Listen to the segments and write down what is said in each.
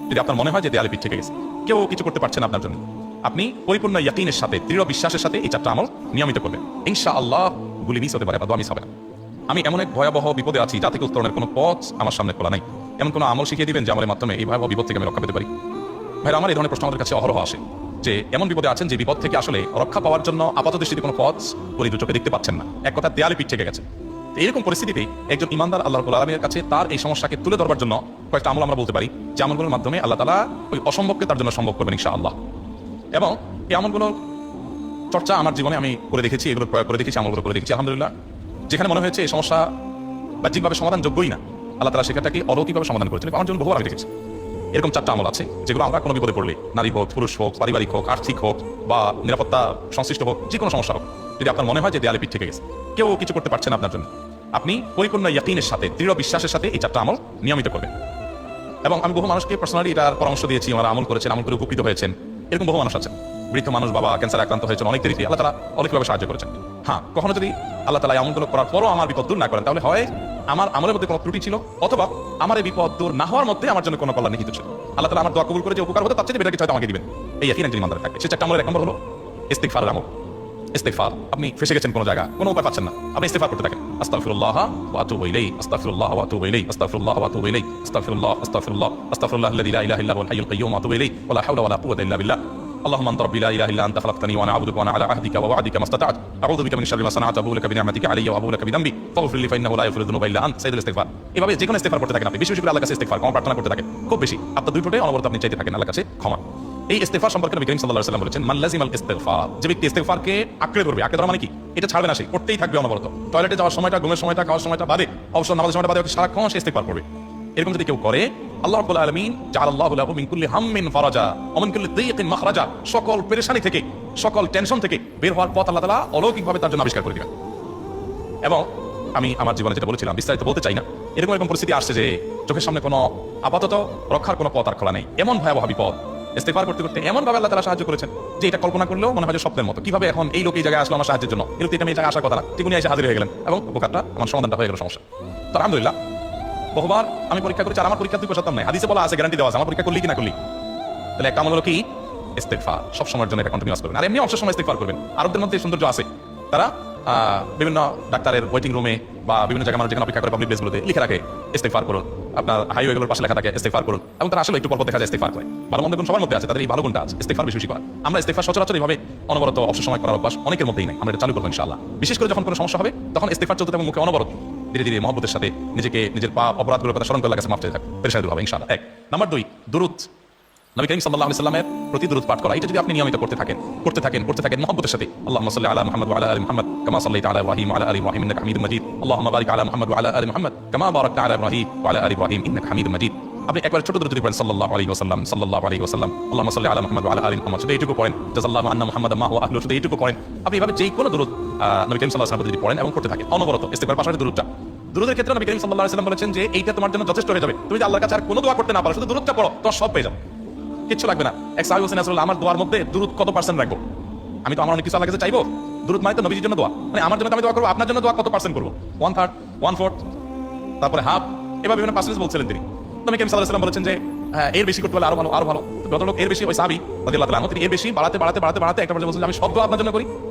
যদি আপনার মনে হয় যে দেয়ালে পিঠ থেকে গেছে, কেউ কিছু করতে পারছেন আপনার জন্য, আপনি পরিপূর্ণ ইয়াকিনের সাথে, দৃঢ় বিশ্বাসের সাথে এই 4টা আমল নিয়মিত করবেন। ইনশাআল্লাহ গুলি মিস হতে পারে বা দোয়া মিস হবে না। আমি এমন এক ভয়াবহ বিপদে আছি যা থেকে উত্তরণের কোনো পথ আমার সামনে খোলা নাই, এমন কোনো আমল শিখিয়ে দিবেন যে আমলের মাধ্যমে এই ভয়াবহ বিপদ থেকে আমি রক্ষা পেতে পারি। ভাইরা আমার এই ধরনের প্রশ্ন আমাদের কাছে অহরহ আসে যে এমন বিপদে আছেন যে বিপদ থেকে আসলে রক্ষা পাওয়ার জন্য আপাত দৃষ্টিতে কোনো পথ পরিদু চোখে দেখতে পাচ্ছেন না, এক কথা দেয়ালে পিঠ থেকে গেছে। এইরকম পরিস্থিতিতে একজন ইমানদার আল্লাহ রাব্বুল আলামিনের কাছে তার এই সমস্যাকে তুলে ধরবার জন্য কয়েকটা আমল আমরা বলতে পারি, যে আমলগুলোর মাধ্যমে আল্লাহ তাআলা ওই অসম্ভবকে তার জন্য সম্ভব করবেন ইনশাআল্লাহ। এবং এই আমলগুলোর চর্চা আমার জীবনে আমি করে দেখেছি, এগুলো প্রয়োগ করে দেখেছি, আমলগুলো করে দেখেছি। আলহামদুলিল্লাহ, যেখানে মনে হয়েছে এই সমস্যা বাহ্যিকভাবে সমাধান যোগ্যই না, আল্লাহ তাআলা সেটাকে অলৌকিকভাবে সমাধান করেছেন। আমার জন্য বহুবার আমি দেখেছি। এরকম 4টা আমল আছে যেগুলো আমরা কোনো বিপদে পড়লে, নারী হোক, পুরুষ হোক, পারিবারিক হোক, আর্থিক হোক বা নিরাপত্তা সংশ্লিষ্ট হোক, যে কোনো সমস্যা হোক, যদি আপনার মনে হয় যে দেয়ালে পিঠ থেকে গেছে, কেউ কিছু করতে পারছেন আপনার জন্য, আপনি পরিপূর্ণ ইয়াকিনের সাথে, দৃঢ় বিশ্বাসের সাথে এই 4টা আমল নিয়মিত করবেন। এবং আমি বহু মানুষকে পার্সোনালি এটার পরামর্শ দিয়েছি, ওরা আমল করেছেন, আমল করে উপকৃত হয়েছেন। এরকম বহু মানুষ আছেন। বৃদ্ধ মানুষ, বাবা ক্যান্সার আক্রান্ত হয়েছেন অনেক দেরিতে, আল্লাহ তাআলা অনেকভাবে সাহায্য করেছেন। হ্যাঁ, কখনো যদি আল্লাহ তাআলা আমলগুলো করার পরও আমার বিপদ দূর না করেন, তাহলে হয় আমার আমলের মধ্যে কোনো ত্রুটি ছিল, অথবা আমার এই বিপদ দূর না হওয়ার মধ্যে আমার জন্য কোনো কল্যাণ নিহিত ছিল। আল্লাহ তাআলা আমার দোয়া কবুল করে যে উপকার হতে তার চেয়ে বেটার কিছু হয়তো আমাকে দিবেন, এই ইয়াকিন একজন ইমানদারের থাকে। সে 4টা আমলের 1 নম্বর হলো ইস্তিগফারের আমল। ইস্তিগফার, আপনি ফেসে গেছেন কোনো জায়গা, কোনো উপায় পাচ্ছেন না, আপনি ইস্তিগফার করতে থাকেন। আস্তাগফিরুল্লাহ ওয়া আতুবু ইলাইহি, আস্তাগফিরুল্লাহ ওয়া আতুবু ইলাইহি, আস্তাগফিরুল্লাহ ওয়া আতুবু ইলাইহি, আস্তাগফিরুল্লাহ, আস্তাগফিরুল্লাহ, আস্তাগফিরুল্লাহ আল্লাযী লা ইলাহা ইল্লা হুয়াল হাইয়ুল কাইয়্যুম ওয়া আতুবু ইলাইহি ওয়া লা হাওলা ওয়া লা কুওয়াতা ইল্লা বিল্লাহ। اللهم انت ربي لا اله الا انت خلقتني وانا عبدك وانا على عهدك ووعدك ما استطعت اعوذ بك من شر ما صنعت ابو لك بنعمتك علي وابو لك بذنبي فاغفر لي فانه لا يغفر الذنوب الا انت سيد الاستغفار। এভাবে যে কোনো ইস্তিগফার করতে থাকেন আপনি, বেশি বেশি করে আল্লাহর কাছে ইস্তিগফার ক্ষমা প্রার্থনা করতে থাকেন, খুব বেশি আপনার দুই ঠোঁটে অনবরত আপনি চাইতে থাকেন আল্লাহর কাছে ক্ষমা। এই ইস্তিগফার সম্পর্কে নবী করিম সাল্লাল্লাহু আলাইহি ওয়াসাল্লাম বলেছেন, মান লাজিমাল ইস্তিগফার, যে ব্যক্তি ইস্তিগফারকে আঁকড়ে ধরবে, আঁকড়ে ধরা মানে কি, এটা ছাড়বে না, সে করতেই থাকবে অনবরত। টয়লেটে যাওয়ার সময়টা, ঘুমের সময়টা, খাওয়ার সময়টা বাদে, অবসর নামাজের সময়টা বাদে সারাক্ষণ সে ইস্তিগফার করবে। এরকম যদি কেউ করে, আল্লাহ রাব্বুল আলামিন জাআলাল্লাহু লাহু মিন কুল্লি হাম্মিন ফারাজা ওয়া মিন কুল্লি দাইয়িকিন মাখরাজা, সকল পেরেশানি থেকে, সকল টেনশন থেকে বের হওয়ার পথ আল্লাহ তাআলা অলৌকিকভাবে তার জন্য আবিষ্কার করে দিবেন। এবং আমি আমার জীবনে যেটা বলেছিলাম, বিস্তারিত বলতে চাই না, এরকম পরিস্থিতি আসছে যে চোখের সামনে কোনো আপাতত রক্ষার কোনো পথ আর খোলা নেই, এমন ভয়াবহ বিপদ। ইস্তিগফার করতে করতে এমন ভাবে আল্লাহ তাআলা সাহায্য করেছেন যে এটা কল্পনা করলেও মনে হয় যে স্বপ্নের মতো। কিভাবে এখন এই লোক এই জায়গায় আসলো আমার সাহায্যের জন্য, এর এই জায়গায় আসার কথা না, ঠিক উনি এসে হাজির হয়ে গেলেন এবং উপকারটা আমার সমাধানটা হয়ে গেল সমস্যা। তো আলহামদুলিল্লাহ, বহুবার আমি পরীক্ষা করেছি আর আমার পরীক্ষা 2% নাই, হাদিসে বলা আছে, গ্যারান্টি দেওয়া আছে, আমার পরীক্ষা করলি কি না করলি। তাহলে একটা আমল হলো কি, ইস্তিগফার সব সময়ের জন্য এটা কন্টিনিউয়াস করবেন। আর এমনি অবসর সময় ইস্তিগফার করবেন। আরবদের মধ্যে সৌন্দর্য আছে, তারা বিভিন্ন ডাক্তারের ওয়েটিং রুমে বা বিভিন্ন জায়গায় মানুষ যেখানে অপেক্ষা করে পাবলিক প্লেসগুলোতে লিখে রাখে ইস্তিগফার করুন, আপনার হাইওয়েগুলোর পাশে লেখা থাকে ইস্তিগফার করুন, এবং তারা আসলে একটু পর দেখা যায় ইস্তিগফার করে। ভালো মন্দ গুণ সবার মধ্যে আছে, তাদের এই ভালো গুণটা আছে, ইস্তিগফার বেশি বেশি করা। আমরা ইস্তিগফার সচরাচর এইভাবে অনবরত অবসর সময় করার অভ্যাস অনেকের মধ্যেই নাই, আমরা এটা চালু করবো ইনশাআল্লাহ। বিশেষ করে যখন কোনো সমস্যা হবে তখন ইস্তিগফার চলতে থাকবে মুখে অনবরত, ধীরে ধীরে মহব্বতের সাথে নিজেকে, নিজের পাপ অপরাধগুলোর কথা স্মরণ করে আল্লাহর কাছে মাফ চাইতে থাকবে, পেরেশানি দূর হবে ইনশাআল্লাহ। 1 নাম্বার 2, দুরূদ। নবী করিম সাল্লাল্লাহু আলাইহি ওয়াসাল্লামের প্রতি দুরূদ পাঠ করা, এটা যদি আপনি নিয়মিত করতে থাকেন মহব্বতের সাথে, আল্লাহুম্মা সাল্লি আলা মুহাম্মাদ ওয়া আলা আলি মুহাম্মাদ কামা সাল্লাইতা আলা ইব্রাহিম ওয়া আলা আলি ইব্রাহিম ইন্নাকা হামিদুম মাজিদ, আল্লাহুম্মা বারিক আলা মুহাম্মাদ ওয়া আলা আলি মুহাম্মাদ কামা বারাকতা আলা ইব্রাহিম ওয়া আলা আলি ইব্রাহিম ইন্নাকা হামিদুম মাজিদ। আপনি একবার ছোট দুরূদ পড়েন, সাল্লাল্লাহু আলাইহি ওয়াসাল্লাম, সাল্লাল্লাহু আলাইহি ওয়াসাল্লাম, আল্লাহুম্মা সাল্লি আলা মুহাম্মাদ ওয়া আলা আলি মুহাম্মাদ, শুধু এইটুকু পড়েন। জাযাল্লাহু আন্না মুহাম্মাদাম মা হুয়া আহলু, শুধু এইটুকু পড়েন। আপনি এভাবে যেই কোনো দুরূদ নবী করিম সাল্লাল্লাহু আলাইহি ওয়াসাল্লাম যদি পড়েন এবং করতে থাকেন অনবরত, ইস্তিগফার পাশাপাশি দুরূদটা। দুরূদের ক্ষেত্রে নবী করিম সাল্লাল্লাহু আলাইহি ওয়াসাল্লাম বলেছেন যে এইটা তোমার জন্য যথেষ্ট হয়ে যাবে। তুমি যদি আল্লাহর কাছে আর কোনো দোয়া করতে না পারো, শুধু দুরূদটা পড়ো, তোমার সব পেয়ে যাবে, কিচ্ছু লাগবে না। এক সাহাবী বলেছেন, রাসূলুল্লাহ, আমার দোয়ার মধ্যে দুরূদ কত % রাখবো? আমি তো আমার অনেক কিছু আল্লাহর কাছে চাইবো, দুরূদ মানে তো নবীজির জন্য দোয়া, মানে আমার জন্য আমি দোয়া করবো, আপনার জন্য দোয়া কত % করবো? 1/3, 1/4, তারপরে হাফ, এভাবে বিভিন্ন পার্সেন্টেজ বলছিলেন তিনি। নবী করিম সাল্লাল্লাহু আলাইহি ওয়াসাল্লাম বলেছেন যে এর বেশি করতে পারলে আরো ভালো, আরো ভালো। ভদ্রলোক এর বেশি, ওই সাহাবী রাদিয়াল্লাহু তাআলা আনহু, তিনি এর বেশি বাড়াতে একটা পর্যায়ে বলছেন আমি সব দোয়া আপনার জন্য করি।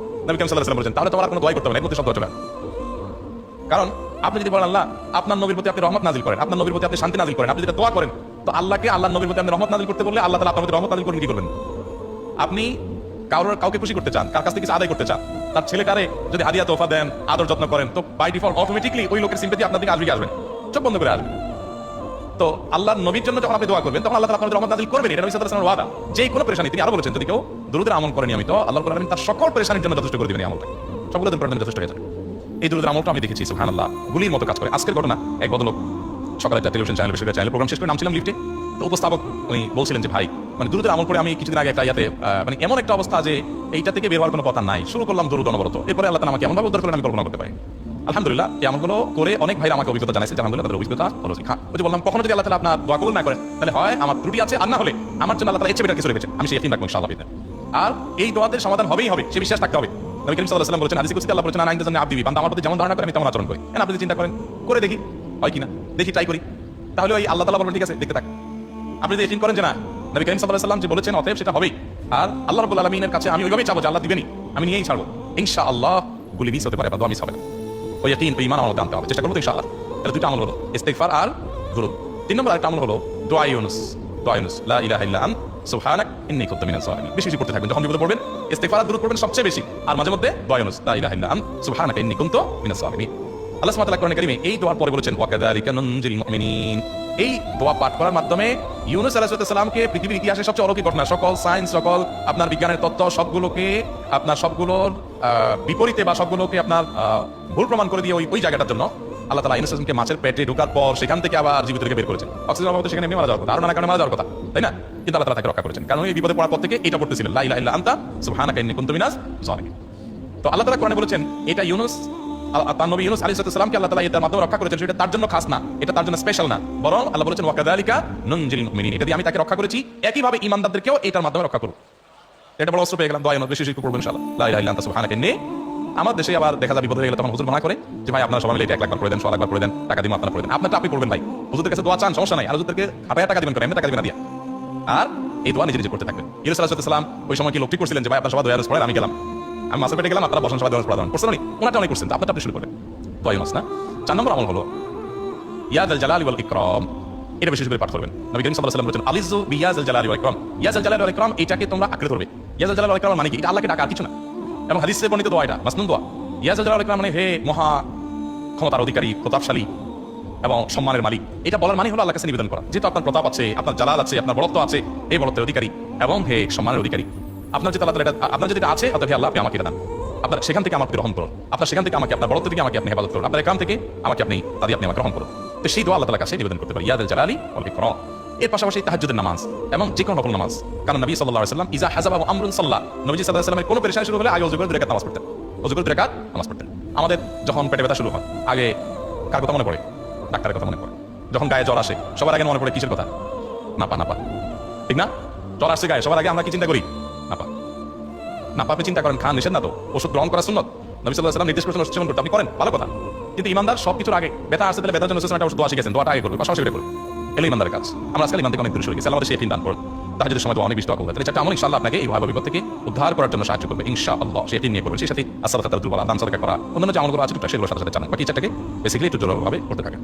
নবী করিম সাল্লাল্লাহু আলাইহি ওয়াসাল্লাম বলেছেন তাহলে তোমার আর কোনো দোয়াই করতে হবে না, এর মধ্যে সব দোয়া চলে। কারণ আপনি যদি বলেন আল্লাহ আপনার নবীর প্রতি আপনি রহমত নাযিল করেন, আপনার নবীর প্রতি আপনি শান্তি নাযিল করেন, আপনি যেটা দোয়া করেন, তো আল্লাহকে আল্লাহর নবীর প্রতি আপনি রহমত নাযিল করতে বললে আল্লাহ তাআলা আপনার প্রতি রহমত নাযিল করবেন কি করবেন? আপনি কাউকে খুশি করতে চান, কার কাছ থেকে কিছু আদায় করতে চান, তার ছেলেটারে যদি হাদিয়া তোফা দেন, আদর যত্ন করেন, তো বাই ডিফল্ট অটোমেটিকলি ওই লোকের সিম্পাথি আপনার দিকে আসবে, চোখ বন্ধ করে আসবে। তো আল্লাহর নবীর জন্য যখন আপনি দোয়া করবেন তখন আল্লাহ তাআলা আপনার রহমত নাযিল করবেন, এটা নবী সাল্লাল্লাহু আলাইহি ওয়াসাল্লামের ওয়াদা। যে কোনো পেরেশানি, তিনি আরো বলেছেন যদি কেউ দুরূদের আমল করে নিয়মিত, আল্লাহ রাব্বুল আলামিন তার সকল পেরেশানির জন্য যথেষ্ট করে দিবেন। এই আমলটা সবগুলো দিন পর্যন্ত যথেষ্ট হয়ে যাবে। এই দুরূদের আমলটা আমি দেখেছি সুবহানাল্লাহ গুলির মতো কাজ করে। আজকের ঘটনা, এক ভদ্রলোক সকালে একটা টেলিভিশন চ্যানেল, বেসরকারি চ্যানেল প্রোগ্রাম শেষ করে নামছিলাম লিফটে, তো উপস্থাপক উনি বলছিলেন যে ভাই, মানে দুরূদের আমল করে আমি কিছুদিন আগে একটা মানে এমন একটা অবস্থা যে এইটা থেকে বের হওয়ার কোনো কথা নাই, শুরু করলাম দুরূদ অনবরত, এরপরে আল্লাহ তাআলা আমাকে এমনভাবে উদ্ধার করলেন আমি কল্পনা করতে পারি। আলহামদুলিল্লাহ, এই আমলগুলো করে অনেক ভাইরা আমাকে অভিজ্ঞতা জানাইছে, আলহামদুলিল্লাহ তাদের অভিজ্ঞতা হলো। হ্যাঁ, ওই যে বললাম, কখনো যদি আল্লাহ তাআলা আপনার দোয়া কবুল না করেন, তাহলে হয় আমার ত্রুটি আছে, আর না হলে আমার জন্য আল্লাহ তাআলা এর চেয়ে বেটার কিছু রেখেছেন, আমি সেই ইয়াকিন রাখবো ইনশাআল্লাহ। আর এই দোয়াদের সমাধান হবেই হবে, সে বিশ্বাস থাকতে হবে। নবী করিম সাল্লাল্লাহু আলাইহি ওয়াসাল্লাম বলেছেন, হাদিসে কুদসিতে আল্লাহ বলেছেন, আনা ইনদাজান্নি আবদি, বান্দা আমার প্রতি যেমন ধারণা করে আমি তেমন আচরণ করি। আপনি চিন্তা করেন, করে দেখি হয় কিনা, দেখি ট্রাই করি, তাহলে ওই আল্লাহ তাআলা বলবেন ঠিক আছে দেখতে থাক। আপনি যদি ইকিন করেন যে না নবী করিম সাল্লাল্লাহু আলাইহি ওয়াসাল্লাম যে বলেছেন অতএব সেটা হবেই, আর আল্লাহ রাব্বুল আলামিনের কাছে আমি ওইভাবেই চাবো যে আল্লাহ দিবেনই, আমি নিয়েই ছাড়বো, ইনশাআল্লাহ গুলি মিস হতে পারে বা দোয়া মিস হবে না। ওই ইয়াকিন ওই ঈমান আমাদের আনতে হবে, চেষ্টা করবো তো ইনশাআল্লাহ। তাহলে দুটো আমল হলো, ইস্তিগফার আর দুরূদ। 3 নম্বর আরেকটা আমল হলো দোয়া ইউনুস। দোয়া ইউনুস, লা ইলাহা ইল্লা আনতা সুবহানাক ইন্নী কুনতু মিনাজ জালিমিন। বেশি বেশি পড়তে থাকবেন, যখন বিপদে পড়বেন ইস্তিগফার আর দুরূদ পড়বেন সবচেয়ে বেশি, আর মাঝে মধ্যে দোয়া ইউনুস, লা ইলাহা ইল্লা আনতা সুবহানাকা ইন্নী কুনতু মিনাজ জালিমিন। আল্লাহ সুবহানাহু ওয়া তাআলা কোরআনে কারীমে এই দোয়ার পরে বলেছেন ওয়া কাযালিকা নুনজিল মুমিনিন। এই দোয়া পাঠ করার মাধ্যমে ইউনুস আলাইহিস সালামকে পৃথিবীর ইতিহাসে সবচেয়ে অলৌকিক ঘটনা, সকল সায়েন্স, সকল আপনার বিজ্ঞানের তত্ত্ব সবগুলোকে আপনার সবগুলোর বিপরীতে বা সবগুলোকে আপনার ভুল প্রমাণ করে দিয়ে ওই জায়গাটার জন্য আল্লাহ তাআলা ইউনুস আলাইহিসকে মাছের পেটে ঢোকার পর সেখান থেকে আবার জীবিত থেকে বের করেছেন। অক্সিজেন অভাবে সেখানে মারা যাওয়ার কথা, আর নানা কারণে মারা যাওয়ার কথা, তাই না? কিন্তু আল্লাহ তাআলা তাকে রক্ষা করেছেন, কারণ এই বিপদে পড়ার পর থেকে এটা পড়তেছিলেন লা ইলাহা ইল্লা আনতা সুবহানাকা ইন্নী কুনতু মিনাজ জালিমিন। তো আল্লাহ তাআলা কোরআনে বলেছেন এটা ইউনুস, তার নবী ইউনুস আলাইহিস সালামকে আল্লাহ তাআলা এটার মাধ্যমে রক্ষা করেছেন, সেটা তার জন্য খাস না, এটা তার জন্য স্পেশাল না, বরং আল্লাহ বলেছেন ওয়া কাযালিকা নুনজিল মুমিনিন, এটা দিয়ে আমি তাকে রক্ষা করেছি, একইভাবে ঈমানদারদেরকেও এটার মাধ্যমে রক্ষা করব। এটা বড় অস্ত্র পেয়ে গেলাম, দোয়া ইউনুস বেশি বেশি পড়বেন ইনশাআল্লাহ, লা ইলাহা ইল্লা আনতা সুবহানাকা ইন্নী। আমার দেশে আবার দেখা যায় বিপদ হয়ে গেলে তখন হুজুর মানা করে যে ভাই আপনারা সবাই মিলে এটা 1 লাখ বার করে দেন, 100 লাখ বার করে দেন, টাকা দিন আপনারা করে দেন। আপনারটা আপনি করবেন ভাই, হুজুরদের কাছে দোয়া চান সমস্যা নাই, আর হুজুরদেরকে হাজার টাকা দিবেন করে, এমনি টাকা দিবেন না দিয়া, আর এই দোয়া নিজে নিজে করতে থাকবেন। ইউনুস আলাইহিস সালাম ওই সময় কি লোকটি করছিলেন যে ভাই আপনারা সবাই দোয়া পড়েন, আমি গেলাম, আমি মাছের পেটে গেলাম, আপনারা বসেন সবাই দোয়া পড়ান, করছেন উনি, ওনাটা অনেক করছেন, আপনারটা আপনি শুরু করেন, দোয়া ইউনুস না। 4 নম্বর আমল হলো ইয়া যাল জালালি ওয়াল ইকরাম, এটা বিশেষ করে পাঠ করবেন। নবী করিম সাল্লাল্লাহু আলাইহি ওয়াসাল্লাম বলেছেন আলিযু বিয়া যাল জালালি ওয়াল ইকরাম, ইয়া যাল জালালি ওয়াল ইকরাম, এটাকে তোমরা আঁকড়ে ধরবে। ইয়া যাল জালালি ওয়াল ইকরাম মানে কি? এটা আল্লাহকে ডাকা, আর কিছু না। এবং হাদিসে বর্ণিত দোয়া এটা মাসনুন দোয়া। ইয়া যাল জালালি ওয়াল ইকরাম মানে হে মহা ক্ষমতার অধিকারী, প্রতাপশালী এবং সম্মানের মালিক, এটা বলার মানে হলো আল্লাহর কাছে নিবেদন করা, যেহেতু আপনার প্রতাপ আছে, আপনার জালাল আছে, আপনার বড়ত্ব আছে, এই বড়ত্বের অধিকারী এবং হে সম্মানের অধিকারী, আপনার যেটা আল্লাহ, আপনার যেটা আছে অতএব হে আল্লাহ আপনি আমাকে এটা দান, আপনার সেখান থেকে আমাকে গ্রহণ করুন, আপনার সেখান থেকে আমাকে, আপনার বড়ত্ব থেকে আমাকে আপনি হেফাজত করুন, আপনার কাম থেকে আমাকে আপনি তাদের আপনি আমাকে গ্রহণ করুন। তো সেই দোয়া আল্লাহ তাআলার কাছে নিবেদন করতে পারি, ইয়া যাল জালালি ওয়াল ইকরাম। এর পাশাপাশি তাহাজ্জুদের নামাজ এবং যে কোনো নফল নামাজ, কারণ নবী সাল্লাল্লাহু আলাইহি ওয়াসাল্লাম ইজা হাযাবা আমরুন সাল্লাহ, নবী সাল্লাল্লাহু আলাইহি ওয়াসাল্লামের কোনো পেরেশানি শুরু হলে আগে ওযু করে 2 রাকাত নামাজ পড়তেন, ওযু করে 2 রাকাত নামাজ পড়তেন। আমাদের যখন পেটে ব্যথা শুরু হয় আগে কার কথা মনে পড়ে? ডাক্তারের কথা মনে পড়ে। যখন গায়ে জ্বর আসে সবার আগে মনে পড়ে কিসের কথা? নাপা, ঠিক না? জ্বর আসছে গায়ে, সবার আগে আমরা কি চিন্তা করি? নাপা আপনি চিন্তা করেন, খান নিষেধ না তো, ওষুধ গ্রহণ করা সুন্নত, নবী সাল্লাল্লাহু আলাইহি ওয়াসাল্লাম নির্দেশ করেছেন ওষুধ সেবন করতে, আপনি করেন, ভালো কথা। কিন্তু ইমানদার সবকিছুর আগে ব্যথা আসছে, তাহলে ব্যথার জন্য একটা ওষুধ দোয়া শিখেছেন, দোয়াটা আগে করবে, পাশাপাশি এটা করবে, এলো ইমানদারের কাজ। আমরা আজকাল ইমান থেকে অনেক দূরে সরে গেছি, আমাদের সেই দান করুন, তাহাজ্জুদের সময় তো অনেক বেশি দোয়া করবেন। তাহলে 4টা আমল ইনশাআল্লাহ আপনাকে এই ভয়াবহ বিপদ থেকে উদ্ধার করার জন্য সাহায্য করবে ইনশাআল্লাহ। সেটি নিয়ে করবেন, সেই সাথে আসসালাতু আলাইহি ওয়া সাল্লাম দান সাদাকা করা, অন্যান্য যে আমলগুলো আছে সেগুলোর সাথে সাথে জানান, বাকি 4টাকে বেসিক্যালি একটু জোরভাবে করতে থাকেন।